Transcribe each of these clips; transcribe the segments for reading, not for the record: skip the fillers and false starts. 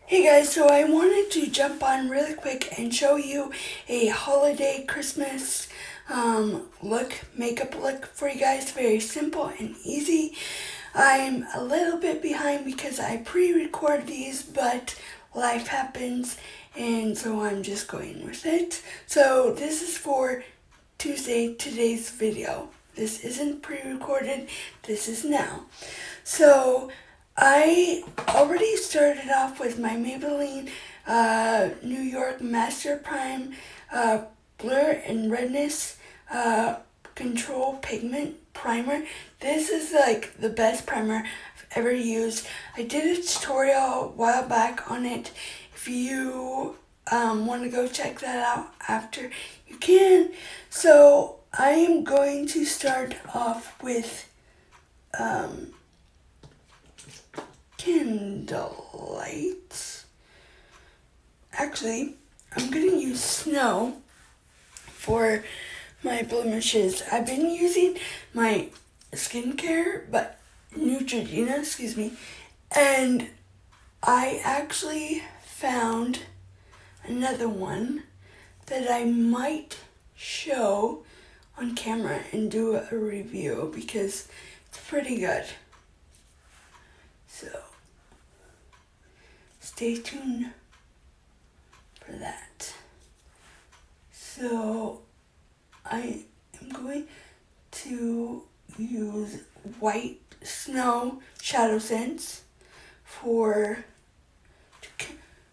Hey guys, so I wanted to jump on really quick and show you a holiday Christmas makeup look for you guys. Very simple and easy. I'm a little bit behind because I pre-record these, but life happens and so I'm just going with it. So this is for today's video. This isn't pre-recorded, this is now. So I already started off with my Maybelline New York Master Prime Blur and Redness Control Pigment Primer. This is like the best primer I've ever used. I did a tutorial a while back on it. If you want to go check that out after, you can. So I am going to start off with Candlelight. Actually, I'm going to use Snow for my blemishes. I've been using my skincare, but Neutrogena, and I actually found another one that I might show on camera and do a review because it's pretty good. So stay tuned for that. So I am going to use White Snow ShadowSense to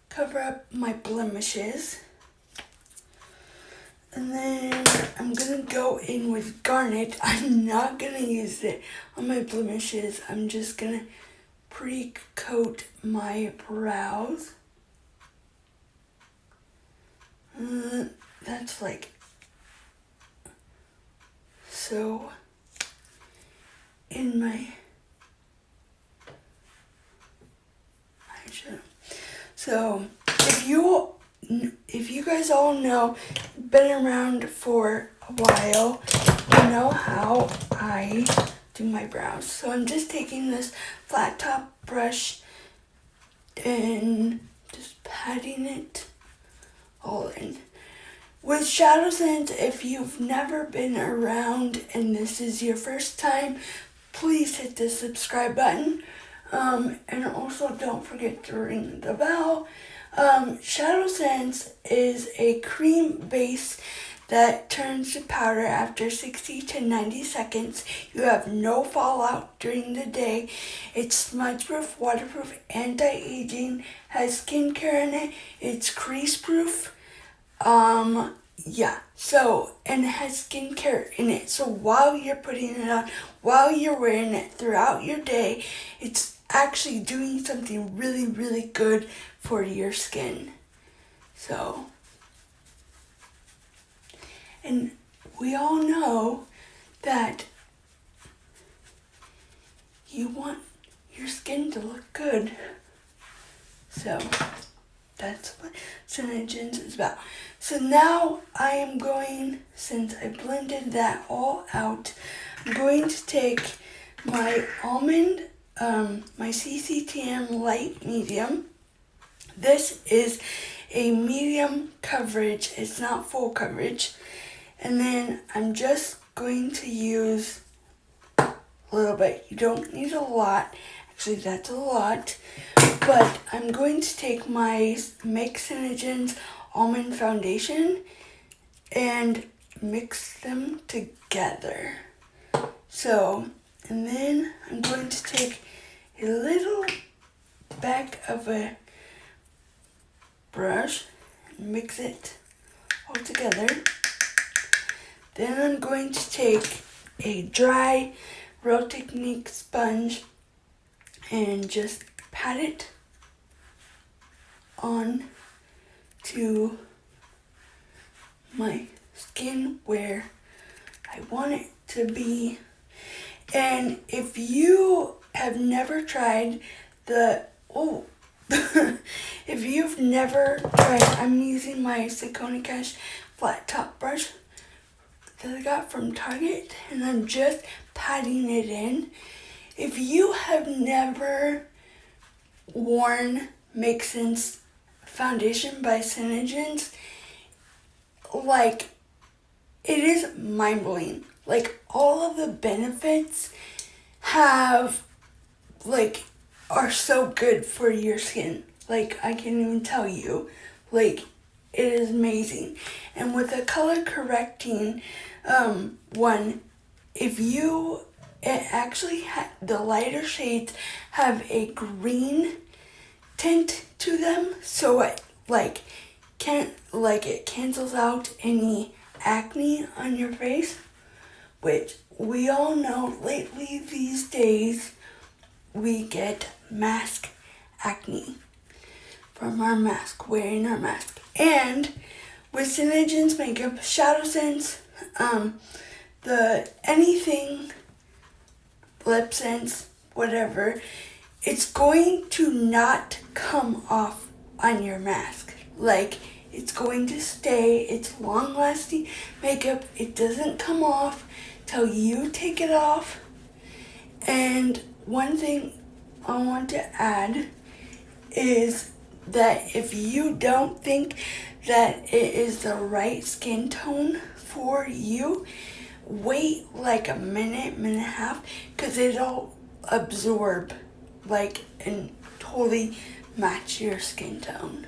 cover up my blemishes. And then I'm going to go in with Garnet. I'm not going to use it on my blemishes. I'm just going to pre-coat my brows. That's like so in my eyeshadow. So if you guys all know, been around for a while, you know how I do my brows. So I'm just taking this flat top brush and just patting it all in. With ShadowSense, if you've never been around and this is your first time, please hit the subscribe button. And also don't forget to ring the bell. ShadowSense is a cream base that turns to powder after 60 to 90 seconds. You have no fallout during the day. It's smudge-proof, waterproof, anti-aging, has skincare in it. It's crease-proof. And it has skincare in it. So while you're putting it on, while you're wearing it throughout your day, it's actually doing something really, really good for your skin. So, and we all know that you want your skin to look good. So that's what Synergens is about. So now I am going, since I blended that all out, I'm going to take my Almond, my CCTM Light Medium. This is a medium coverage. It's not full coverage. And then I'm just going to use a little bit. You don't need a lot. Actually, that's a lot. But I'm going to take my MakeSense Almond Foundation and mix them together. So, and then I'm going to take a little back of a brush and mix it all together. Then I'm going to take a dry Real Technique sponge and just pat it on to my skin where I want it to be. And if you have never tried if you've never tried, I'm using my Saucony Cash flat top brush that I got from Target, and I'm just patting it in. If you have never worn MakeSense foundation by ShadowSense, like, it is mind-blowing. Like, all of the benefits are so good for your skin. Like, I can't even tell you. Like, it is amazing. And with the color correcting one, the lighter shades have a green tint to them, so it cancels out any acne on your face, which we all know lately these days we get mask acne from our mask, wearing our mask. And with ShadowSense makeup, ShadowSense, the anything Lipsense, whatever, it's going to not come off on your mask. Like, it's going to stay. It's long-lasting makeup. It doesn't come off till you take it off. And one thing I want to add is that if you don't think that it is the right skin tone for you, wait like a minute and a half, because it'll absorb and totally match your skin tone.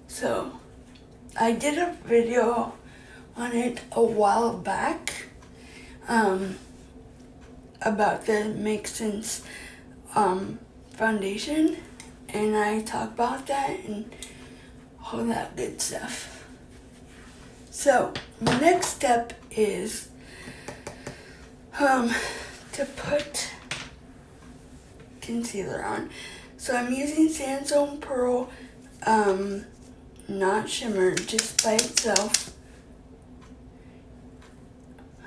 So I did a video on it a while back about the MakeSense foundation, and I talk about that and all that good stuff. So my next step is to put concealer on. So I'm using Sandstone Pearl, not shimmer, just by itself.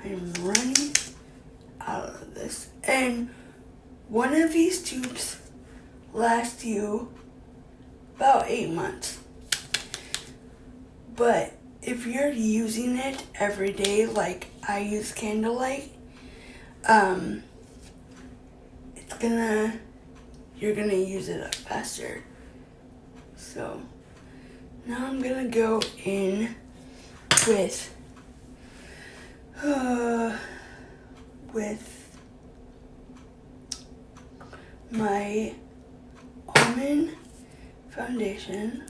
I'm running out of this. And one of these tubes lasts you about 8 months. But if you're using it every day, like I use Candlelight, you're gonna use it up faster. So now I'm gonna go in with my Almond foundation,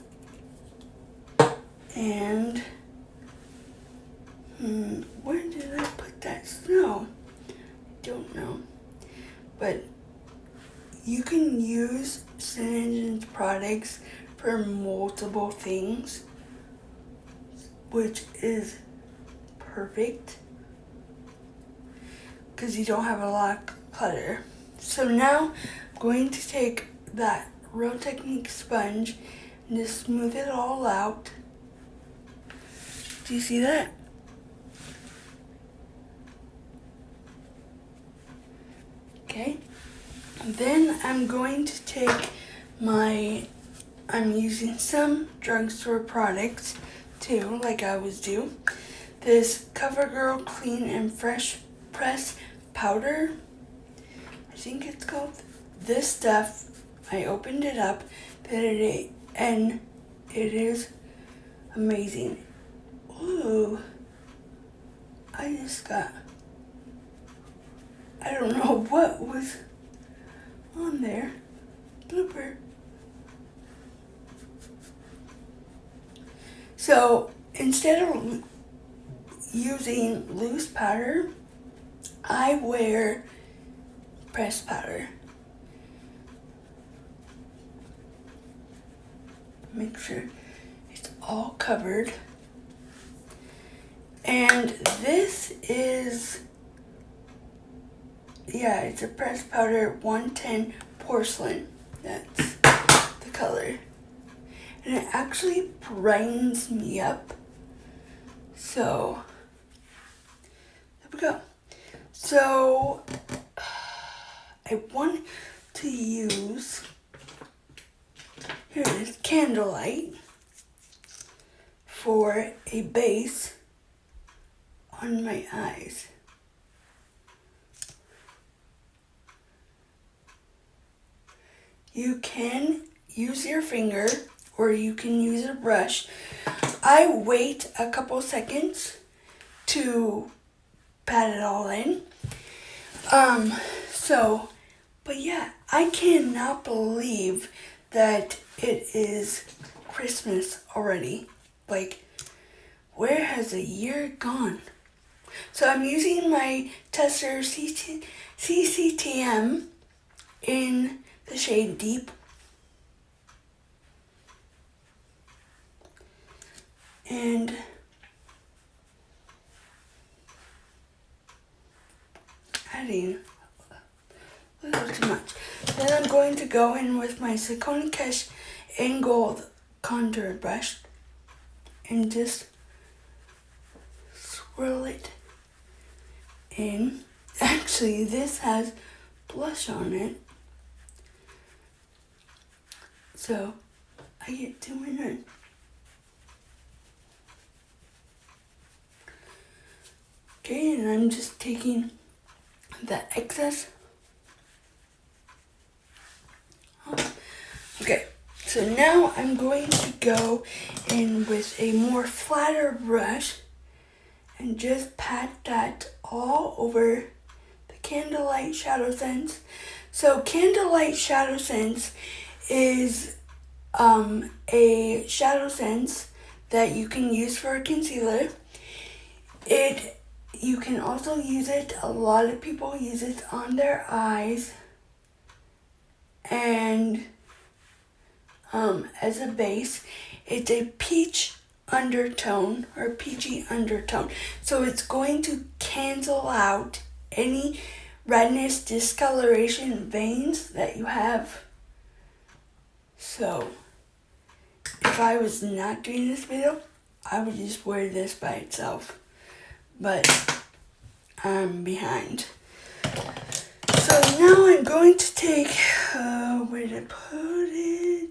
and where did I put that snow? I don't know, but you can use ShadowSense products for multiple things, which is perfect because you don't have a lot of clutter. So now I'm going to take that Real Technique sponge and just smooth it all out. Do you see that? Okay. And then I'm going to take I'm using some drugstore products too, like I always do. This Covergirl Clean and Fresh Press Powder, I think it's called. This stuff, I opened it up today and it is amazing. Ooh, I don't know what was on there. Blooper. So instead of using loose powder, I wear pressed powder. Make sure it's all covered. And this is, it's a pressed powder 110 porcelain. That's the color. And it actually brightens me up. So, there we go. So, I want to use, here it is, Candlelight for a base on my eyes. You can use your finger or you can use a brush. I wait a couple seconds to pat it all in. But yeah, I cannot believe that it is Christmas already. Like, where has a year gone? So I'm using my tester CCTM in the shade Deep. And adding a little too much. Then I'm going to go in with my Silicone Kesh in Gold contour brush and just swirl it in. Actually, this has blush on it, so I get to win it. Okay, and I'm just taking the excess. Okay, so now I'm going to go in with a more flatter brush and just pat that all over the Candlelight ShadowSense. So Candlelight ShadowSense is a ShadowSense that you can use for a concealer. You can also use it, a lot of people use it on their eyes and as a base. It's a peach undertone or peachy undertone. So it's going to cancel out any redness, discoloration, veins that you have. So if I was not doing this video, I would just wear this by itself. But I'm behind. So now I'm going to take, where did I put it?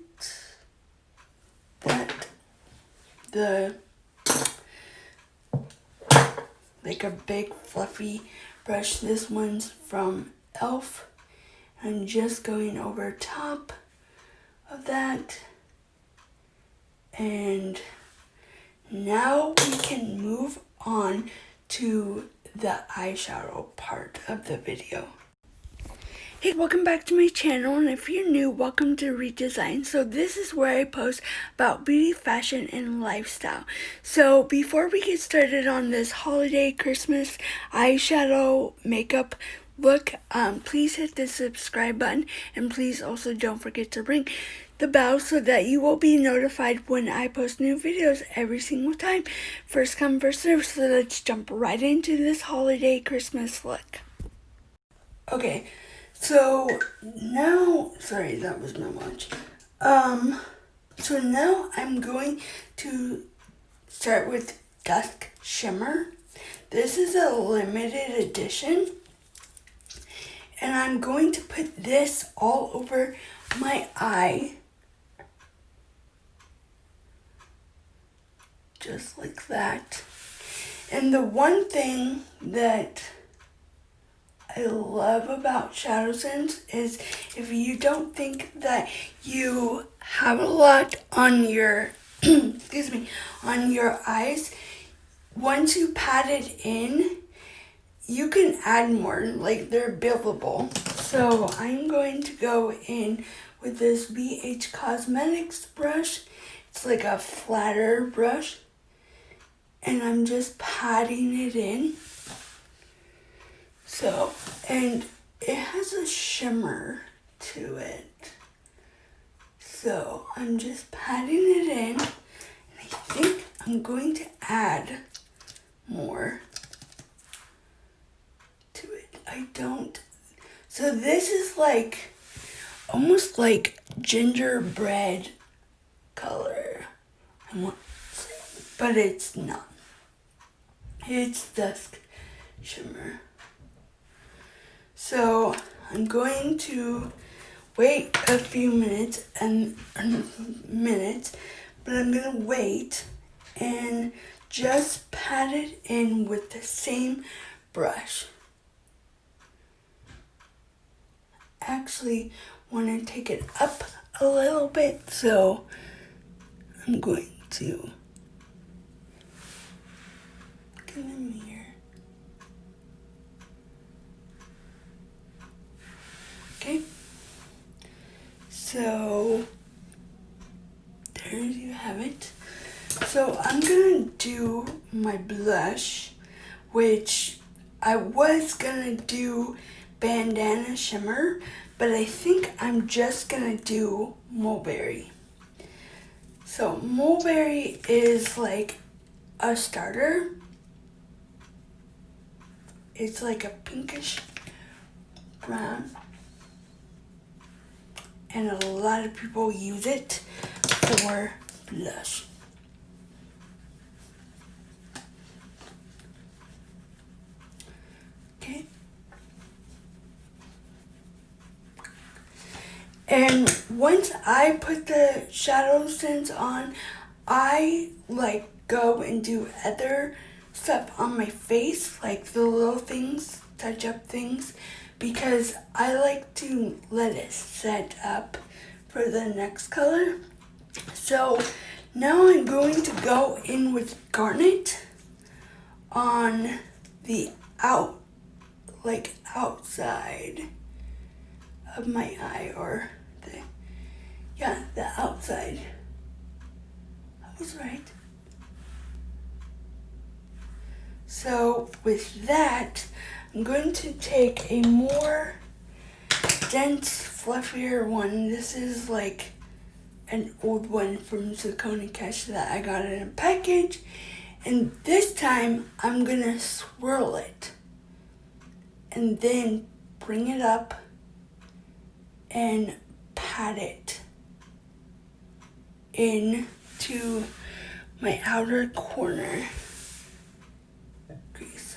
Like a big fluffy brush. This one's from e.l.f. I'm just going over top of that. And now we can move on to the eyeshadow part of the video. Hey, welcome back to my channel, and if you're new, welcome to Redesign. So this is where I post about beauty, fashion, and lifestyle. So before we get started on this holiday Christmas eyeshadow makeup look, please hit the subscribe button, and please also don't forget to ring the bell so that you will be notified when I post new videos every single time. First come, first serve. So let's jump right into this holiday Christmas look. Okay. So now, sorry, that was my watch. So now I'm going to start with Dusk Shimmer. This is a limited edition. And I'm going to put this all over my eye. Just like that. And the one thing that I love about ShadowSense is if you don't think that you have a lot on your excuse me, on your eyes, once you pat it in, you can add more, like they're buildable. So I'm going to go in with this BH Cosmetics brush. It's like a flatter brush, and I'm just patting it in. So, and it has a shimmer to it. So I'm just patting it in, and I think I'm going to add more to it. So this is like, almost like gingerbread color. But it's not. It's Dusk Shimmer. So I'm going to wait a few minutes, but I'm going to wait and just pat it in with the same brush. Actually, want to take it up a little bit, so I'm going to look in the mirror. Okay, so there you have it. So I'm gonna do my blush, which I was gonna do Bandana Shimmer, but I think I'm just gonna do Mulberry. So Mulberry is like a starter. It's like a pinkish brown, and a lot of people use it for blush. Okay. And once I put the ShadowSense on, I like go and do other stuff on my face, like the little things, touch up things, because I like to let it set up for the next color. So now I'm going to go in with Garnet on the outside of my eye, or the outside. I was right. So with that, I'm going to take a more dense, fluffier one. This is like an old one from Saucony Cash that I got in a package. And this time, I'm gonna swirl it and then bring it up and pat it into my outer corner crease.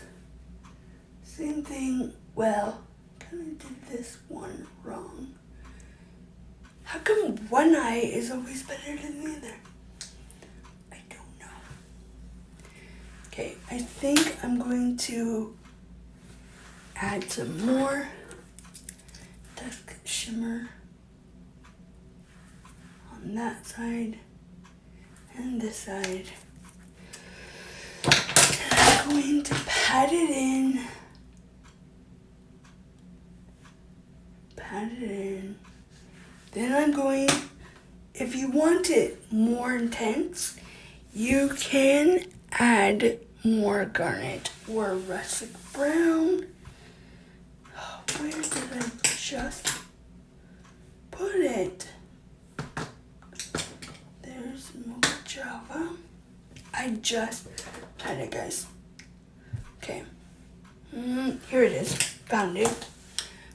Same thing, well, kind of did this one wrong. How come one eye is always better than the other? I don't know. Okay, I think I'm going to add some more Dusk Shimmer on that side and this side. And I'm going to pat it in. Pat it in. Then I'm going, if you want it more intense, you can add more garnet or rustic brown. Where did I just put it? There's more Java. I just had it, guys. Okay. Here it is. Found it.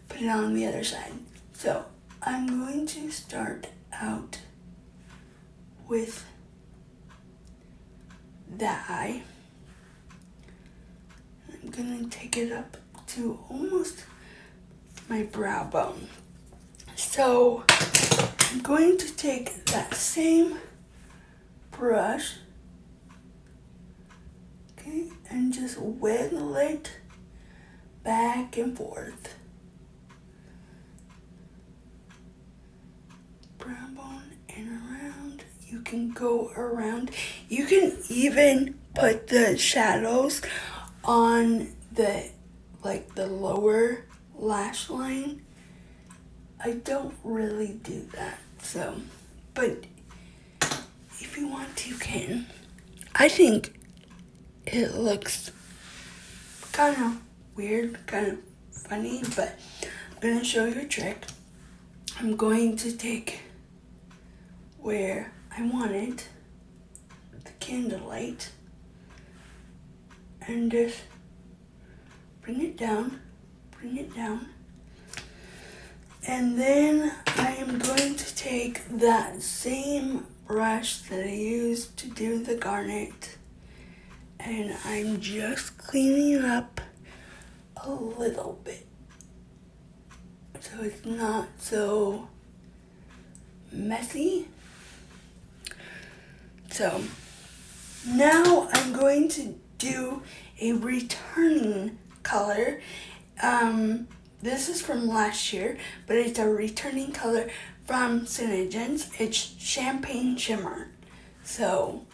Put it on the other side. So I'm going to start out with that eye. I'm going to take it up to almost my brow bone. So I'm going to take that same brush, okay, and just wiggle it back and forth. Brow bone and around. You can go around. You can even put the shadows on the lower lash line. I don't really do that, so, but if you want to, you can. I think it looks kind of weird, kind of funny, but I'm going to show you a trick. I'm going to take where I want it, the Candlelight, and just bring it down, and then I am going to take that same brush that I used to do the garnet, and I'm just cleaning up a little bit so it's not so messy. So now I'm going to do a returning color. This is from last year, but it's a returning color from ShadowSense. It's Champagne Shimmer. So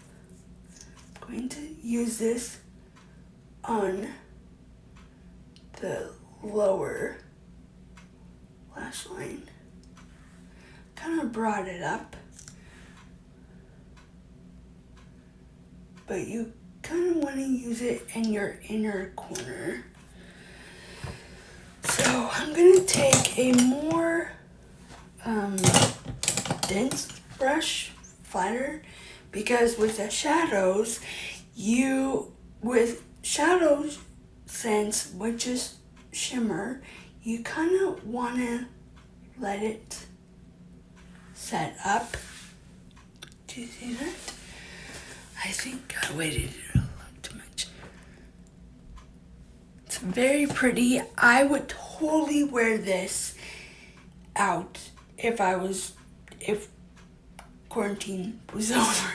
I'm going to use this on the lower lash line. Kind of brought it up, but you kind of want to use it in your inner corner. So I'm going to take a more dense brush, flatter, because with the shadows, with ShadowSense, which is shimmer, you kind of want to let it set up. Do you see that? I think I weighted it a little too much. It's very pretty. I would totally wear this out if quarantine was over.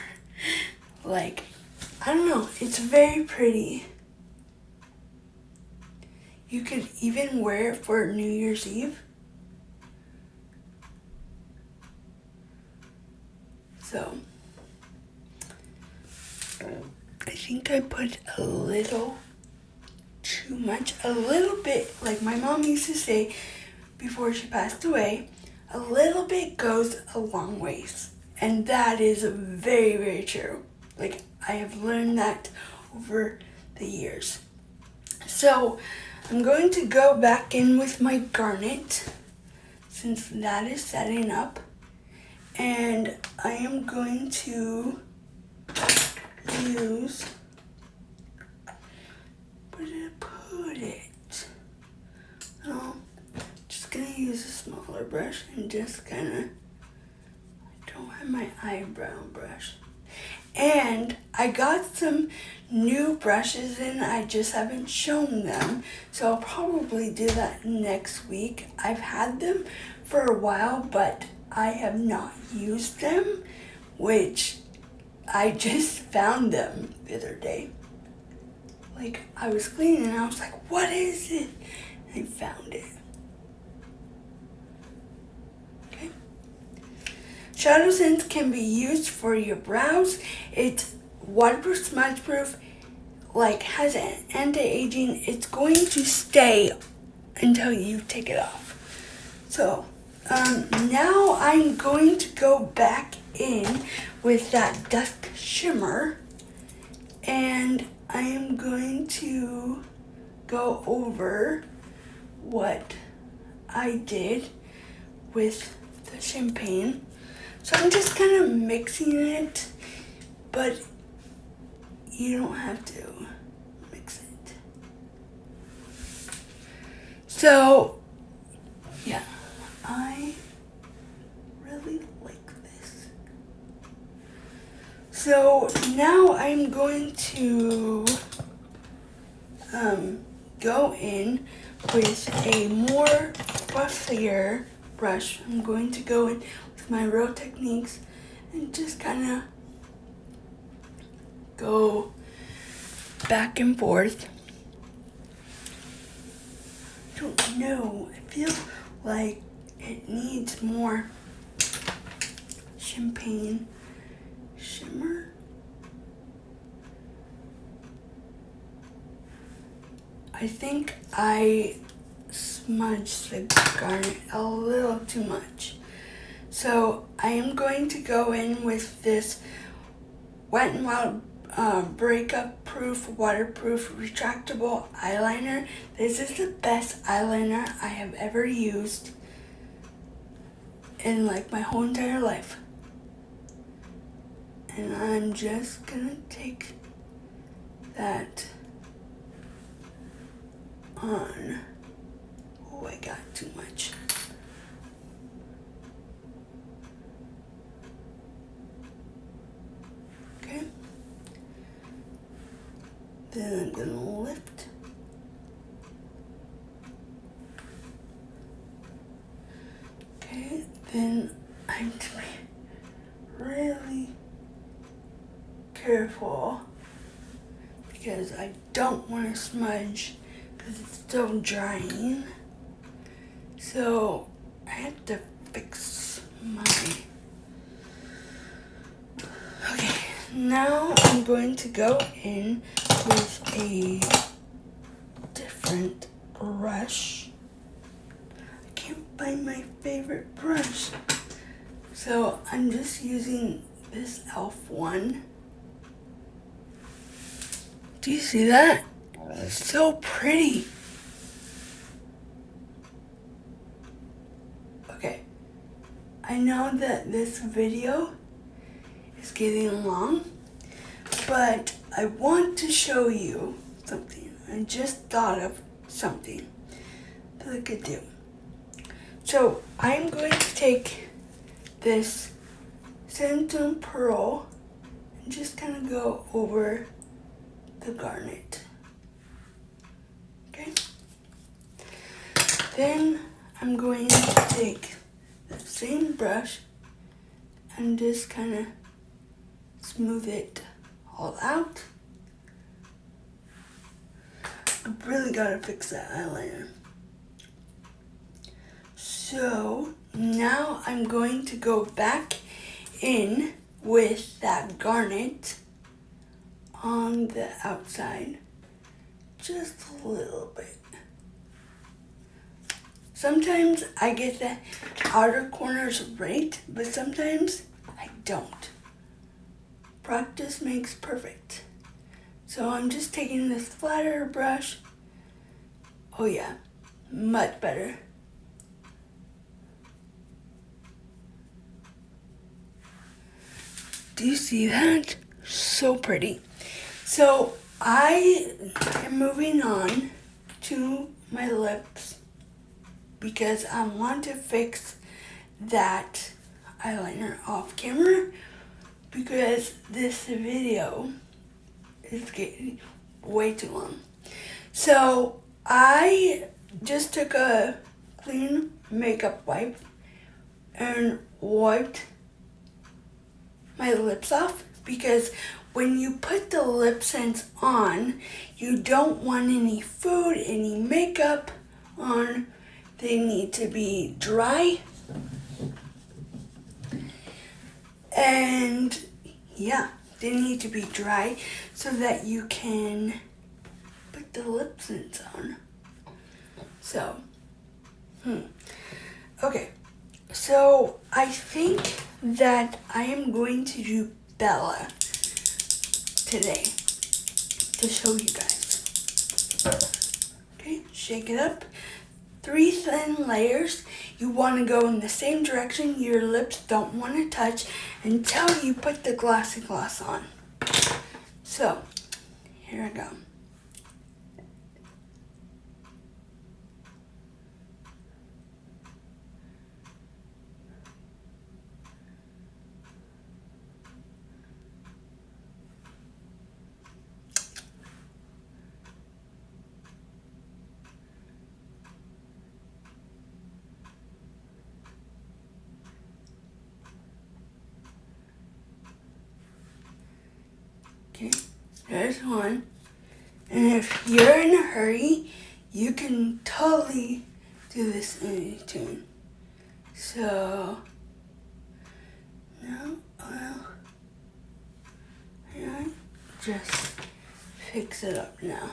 Like, I don't know, it's very pretty. You could even wear it for New Year's Eve. So, I think I put a little too much, a little bit, like my mom used to say before she passed away, a little bit goes a long ways. And that is very, very true. Like, I have learned that over the years. So, I'm going to go back in with my Garnet, since that is setting up. And I am going to use, where did I put it? Oh, just gonna use a smaller brush and just kind of, I don't have my eyebrow brush. And I got some new brushes in, I just haven't shown them. So I'll probably do that next week. I've had them for a while, but I have not used them, which I just found them the other day. Like, I was cleaning and I was like, what is it? And I found it. Okay. ShadowSense can be used for your brows. It's waterproof, smudge proof, like has an anti-aging. It's going to stay until you take it off. So now I'm going to go back in with that Dusk Shimmer, and I am going to go over what I did with the champagne. So I'm just kind of mixing it, but you don't have to mix it. So, yeah, I really like this. So now I'm going to go in with a more fluffier brush. I'm going to go in with my Real Techniques and just kind of go back and forth. I don't know, I feel like it needs more champagne shimmer. I think I smudged the Garnet a little too much. So I am going to go in with this WetNWild breakup proof, waterproof, retractable eyeliner. This is the best eyeliner I have ever used in like my whole entire life. And I'm just gonna take that on. Oh, I got too much. Okay. Then I'm gonna lift. Okay, then I'm to be really careful because I don't want to smudge because it's still drying. So I have to fix Okay, now I'm going to go in with a different brush. I can't find my favorite brush. So I'm just using this e.l.f. one. Do you see that? It's so pretty. Okay, I know that this video is getting long, but I want to show you something. I just thought of something that I could do. So I'm going to take this Centum Pearl and just kind of go over the garnet. Okay? Then I'm going to take the same brush and just kind of smooth it all out. I really gotta fix that eyeliner. So now I'm going to go back in with that garnet on the outside, just a little bit. Sometimes I get the outer corners right, but sometimes I don't. Practice makes perfect. So I'm just taking this flatter brush. Oh yeah, much better. Do you see that? So pretty. So I am moving on to my lips because I want to fix that eyeliner off camera because this video is getting way too long. So I just took a clean makeup wipe and wiped my lips off because when you put the Lipsense on, you don't want any food, any makeup on. They need to be dry. And yeah, they need to be dry so that you can put the Lipsense on. So, okay. So I think that I am going to do Bella today to show you guys. Okay, shake it up. 3 thin layers. You want to go in the same direction. Your lips don't want to touch until you put the glossy gloss on. So, here I go. Okay, there's one. And if you're in a hurry, you can totally do this in any tune. So, now I'll just fix it up now.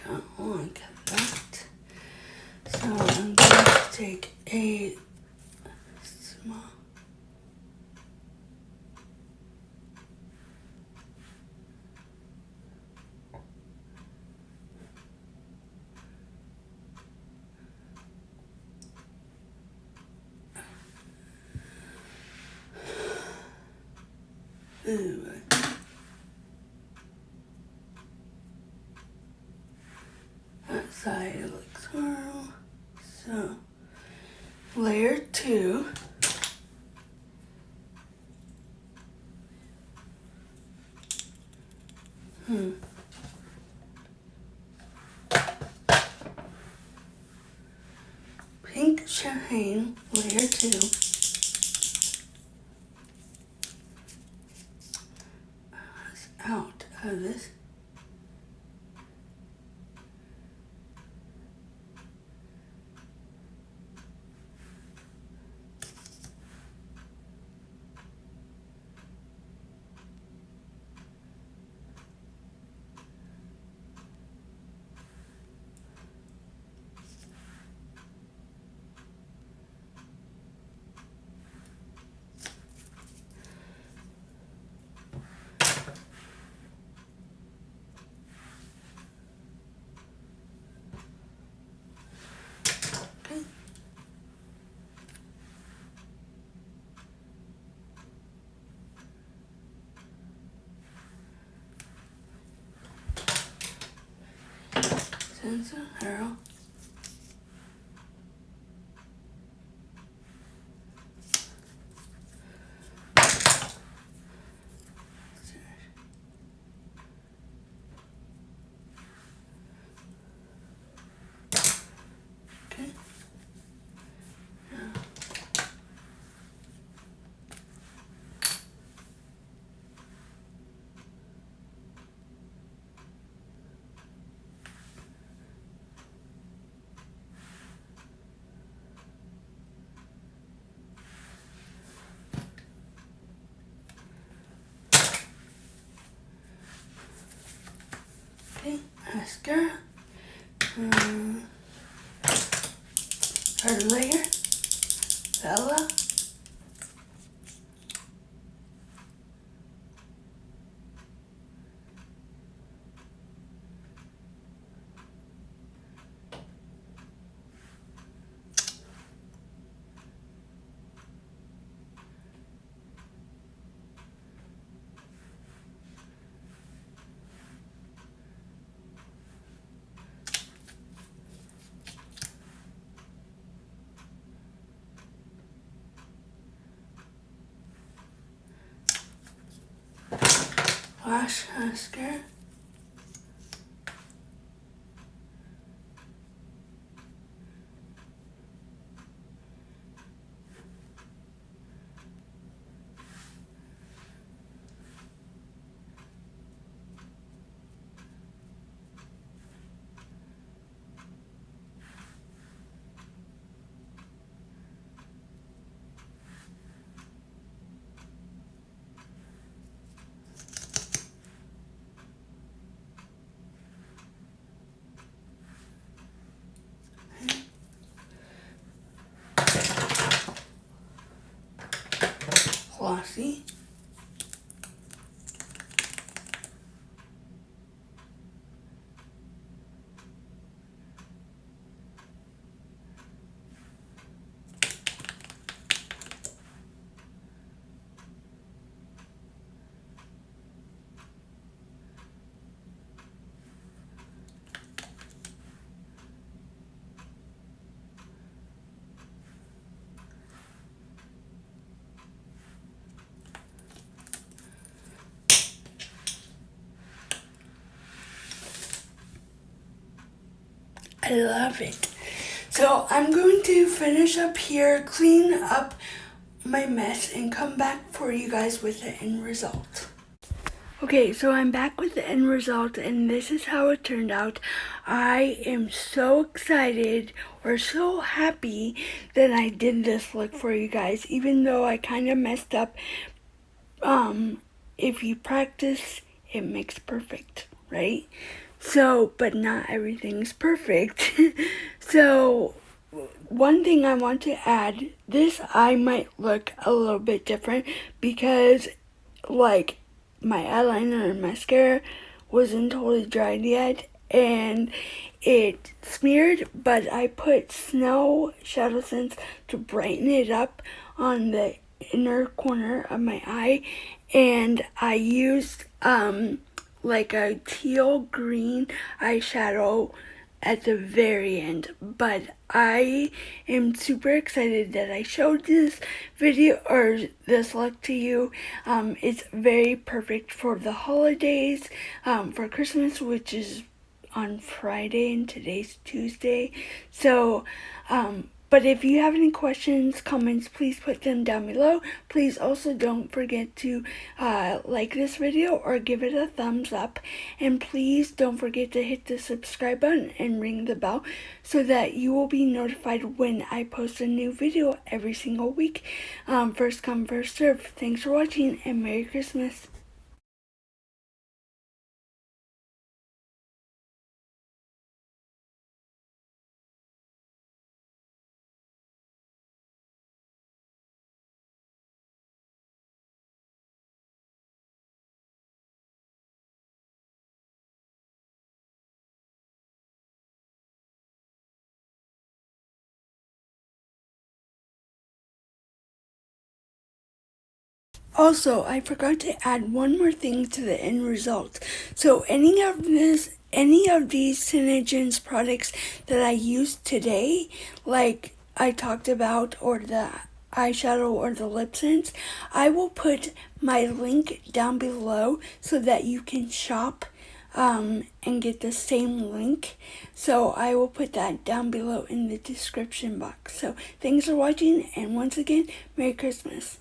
Don't like that. So I'm going to take a small that side looks horrible. So layer 2. Pink Champagne layer 2. Out of this. Sense of Arrow. Okay. Okay, mascara. Third layer. Bella. Lash Mascara. Glossy. I love it. So I'm going to finish up here, clean up my mess, and come back for you guys with the end result. Okay, so I'm back with the end result, and this is how it turned out. I am so excited, or so happy, that I did this look for you guys, even though I kind of messed up. If you practice, it makes perfect, right? So, but not everything's perfect. So, one thing I want to add, this eye might look a little bit different because, like, my eyeliner and mascara wasn't totally dried yet, and it smeared, but I put Snow ShadowSense to brighten it up on the inner corner of my eye, and I used like a teal green eyeshadow at the very end. But I am super excited that I showed this video or this look to you. It's very perfect for the holidays, for Christmas, which is on Friday and today's Tuesday. So But if you have any questions, comments, please put them down below. Please also don't forget to like this video or give it a thumbs up. And please don't forget to hit the subscribe button and ring the bell so that you will be notified when I post a new video every single week. First come, first serve. Thanks for watching and Merry Christmas. Also, I forgot to add one more thing to the end result. So any of these Synergens products that I used today, like I talked about, or the eyeshadow or the lip sense, I will put my link down below so that you can shop and get the same link. So I will put that down below in the description box. So thanks for watching, and once again, Merry Christmas.